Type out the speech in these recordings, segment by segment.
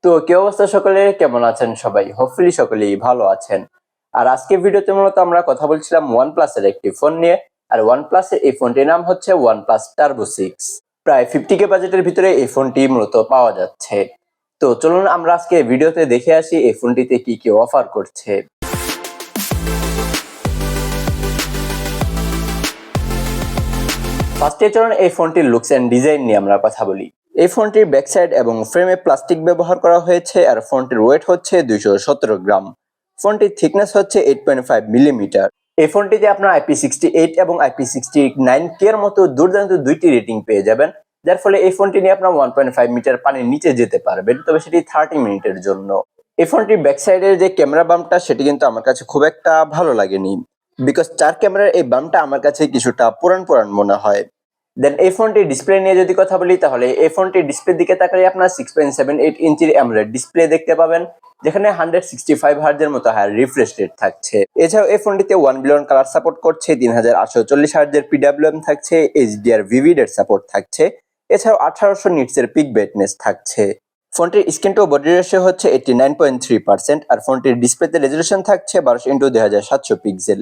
তো কি অবস্থা সকলে, কেমন আছেন সবাই? হোপফুলি সকলেই ভালো আছেন। আর আজকে ভিডিওতে মূলত আমরা কথা বলছিলাম OnePlus এর একটি ফোন নিয়ে। আর OnePlus এর এই ফোনটির নাম হচ্ছে OnePlus Turbo 6। প্রায় 50K বাজেটের ভিতরে এই ফোনটি মূলত পাওয়া যাচ্ছে। তো চলুন আমরা আজকে ভিডিওতে দেখে আসি এই ফোনটিতে কি কি অফার করছে। ফার্স্টে চলুন এই ফোনটির লুকস এন্ড ডিজাইন নিয়ে আমরা কথা বলি। এই ফোনটির ব্যাক সাইড এবং ফ্রেমে প্লাস্টিক ব্যবহার করা হয়েছে আর ফোনটির ওয়েট হচ্ছে 217 গ্রাম। ফোনটির থিকনেস হচ্ছে 8.5 মিলিমিটার। এই ফোনটিতে আপনার IP68 এবং IP69K এর মতো দুর্দান্ত দুইটি রেটিং পেয়ে যাবেন, যার ফলে এই ফোনটি নিয়ে আপনার 1.5 মিটার পানির নিচে যেতে পারবেন, তবে সেটি 30 মিনিটের জন্য। এই ফোনটির ব্যাক সাইডের যে ক্যামেরা বাম্পটা সেটি কিন্তু আমার কাছে খুব একটা ভালো লাগেনি, বিকজ 4 ক্যামেরার এই বাম্পটা আমার কাছে কিছুটা পুরান পুরান মনে হয়। দেন এই ফোনটির ডিসপ্লে নিয়ে যদি কথা বলি, তাহলে এই ফোনটির ডিসপ্লের দিকে তাকালে আপনার 6.78 ইঞ্চির অ্যামোলেড ডিসপ্লে দেখতে পাবেন, যেখানে 165 হার্জের মতো হায়ার রিফ্রেশ রেট থাকছে। এছাড়াও এই ফোনটিতে 1 বিলিয়ন কালার সাপোর্ট করছে, 3840 হার্জের PWM থাকছে, HDR ভিভিড সাপোর্ট থাকছে, এছাড়াও 1800 নিটসের পিক ব্রাইটনেস থাকছে। ফোনটির স্ক্রিন টু বডি রেশিও হচ্ছে 89.3%, আর ফোনটির ডিসপ্লেতে রেজোলিউশন থাকছে 12x2700 pixel.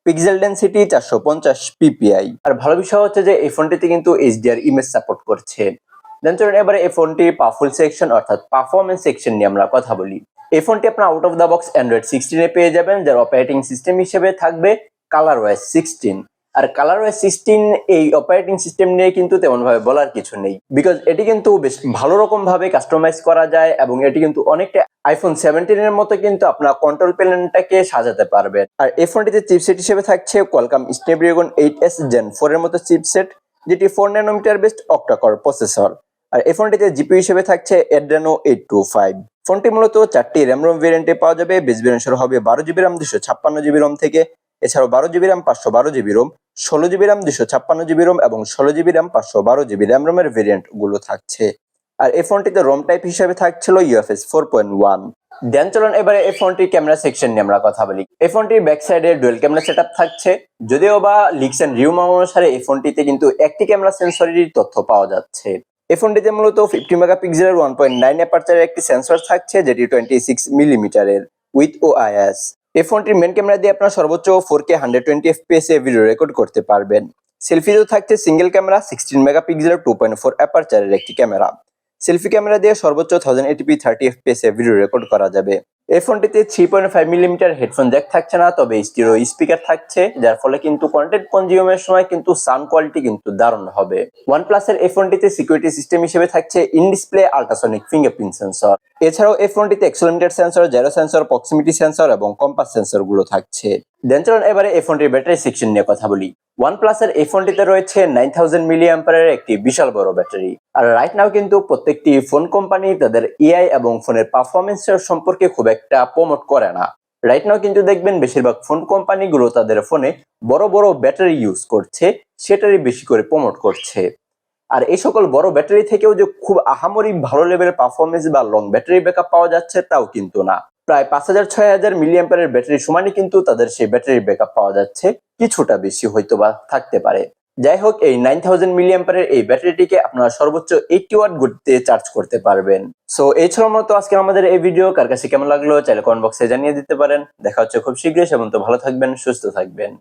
Pixel density 450 PPI. আর ভালো বিষয় হচ্ছে যে এই ফোনটিতে কিন্তু HDR ইমেজ সাপোর্ট করছে। দেন চলুন এবারে এই ফোনটির পাওয়ারফুল সেকশন অর্থাৎ পারফরম্যান্স সেকশন নিয়ে আমরা কথা বলি। এই ফোনটি আপনার out of the box Android 16 পেয়ে যাবেন, যার অপারেটিং সিস্টেম হিসেবে থাকবে ColorOS 16। আর ColorOS 16 এই অপারেটিং সিস্টেম নিয়ে কিন্তু তেমন ভাবে বলার কিছু নেই, বিকজ এটি কিন্তু বেশ ভালো রকম ভাবে কাস্টমাইজ করা যায় এবং এটি কিন্তু অনেকটা আইফোন 17 এর মতো কিন্তু আপনার কন্ট্রোল প্যানেলটাকে সাজাতে পারবেন। আর এই ফোনটিতে চিপসেট হিসেবে থাকছে Qualcomm Snapdragon 8s Gen 4 এর মতো চিপসেট, যেটি 4 ন্যানোমিটার বেসড অক্টা-কোর প্রসেসর। আর এই ফোনটিতে জিপিইউ হিসেবে থাকছে Adreno 825। ফোনটি মূলত 4টি র্যাম রোম ভেরিয়েন্টে পাওয়া যাবে। বেস ভেরিয়েন্ট শুরু হবে 12GB RAM 256GB ROM থেকে, এছাড়াও 12GB RAM 512GB ROM, 16GB RAM 256GB ROM এবং 16GB RAM 512GB RAM ROM এর ভেরিয়েন্ট গুলো থাকছে। আর এই ফোনটিতে রোম টাইপ হিসেবে থাকছিল UFS 4.1। দেন চলুন এবারে এই ফোনটির ক্যামেরা সেকশন নিয়ে আমরা কথা বলি। এই ফোনটির ব্যাক সাইডে ডুয়াল ক্যামেরা সেটআপ থাকছে, যদিও বা লিকস এন্ড রিউমার অনুসারে এই ফোনটিতে কিন্তু একটি ক্যামেরা সেন্সরেরই তথ্য পাওয়া যাচ্ছে। এই ফোনটিতে মূলত 50 মেগাপিক্সেলের 1.9 অ্যাপারচারের একটি সেন্সর থাকছে, যেটি 26 মিলিমিটারের উইথ OIS। এই ফোনটির মেন ক্যামেরা দিয়ে আপনার সর্বোচ্চ 4K 120 FPS এ ভিডিও রেকর্ড করতে পারবেন। সেলফিতেও থাকছে সিঙ্গেল ক্যামেরা 16 মেগাপিক্সেলের 2.4 অ্যাপারচারের একটি ক্যামেরা। সেলফি ক্যামেরা দিয়ে সর্বোচ্চ 1080p 30 FPS এ ভিডিও রেকর্ড করা যাবে। এই ফোনটিতে 3.5 মিলিমিটার হেডফোন জ্যাক থাকছে না, তবে স্টিরিও স্পিকার থাকছে, যার ফলে কিন্তু কন্টেন্ট কনজিউমের সময় কিন্তু সাউন্ড কোয়ালিটি কিন্তু দারুণ হবে। OnePlus এর এই ফোনটিতে সিকিউরিটি সিস্টেম হিসেবে থাকছে in display ultrasonic fingerprint sensor. এছাড়াও এই ফোনটিতে accelerometer sensor, gyro sensor, proximity sensor এবং কম্পাস সেন্সর গুলো থাকছে। দেন চলুন এবারে এই ফোনটির ব্যাটারি সেকশন নিয়ে কথা বলি। OnePlus এর এই ফোনটিতে রয়েছে 9000 মিলিঅ্যাম্পিয়ারের একটি বিশাল বড় ব্যাটারি। আর রাইট নাও কিন্তু প্রত্যেকটি ফোন কোম্পানি তাদের এআই এবং ফোনের পারফরমেন্সের সম্পর্কে খুব একটা প্রমোট করে না। রাইট নাও কিন্তু দেখবেন বেশিরভাগ ফোন কোম্পানিগুলো তাদের ফোনে বড় বড় ব্যাটারি ইউজ করছে, সেটারই বেশি করে প্রমোট করছে। আর এই সকল বড় ব্যাটারি থেকেও যে খুব আহামরি ভালো লেভেলের পারফরমেন্স বা লং ব্যাটারি ব্যাকআপ পাওয়া যাচ্ছে তাও কিন্তু না। প্রায় 5000-6000 মিলিঅ্যাম্পিয়ারের ব্যাটারি সমানই কিন্তু তাদের সেই ব্যাটারি ব্যাকআপ পাওয়া যাচ্ছে, কিছুটা বেশি হয়তো বা থাকতে পারে। যাই হোক, এই 9000 মিলিঅ্যাম্পিয়ারের এই ব্যাটারিটিকে আপনারা সর্বোচ্চ 80 ওয়াট গতিতে চার্জ করতে পারবেন। সো এই ছিল মতো আজকে আমাদের এই ভিডিও। কার কাছে কেমন লাগলো চাইলে কমেন্ট বক্সে জানিয়ে দিতে পারেন। দেখা হচ্ছে খুব শীঘ্রই, সেমন তো ভালো থাকবেন, সুস্থ থাকবেন।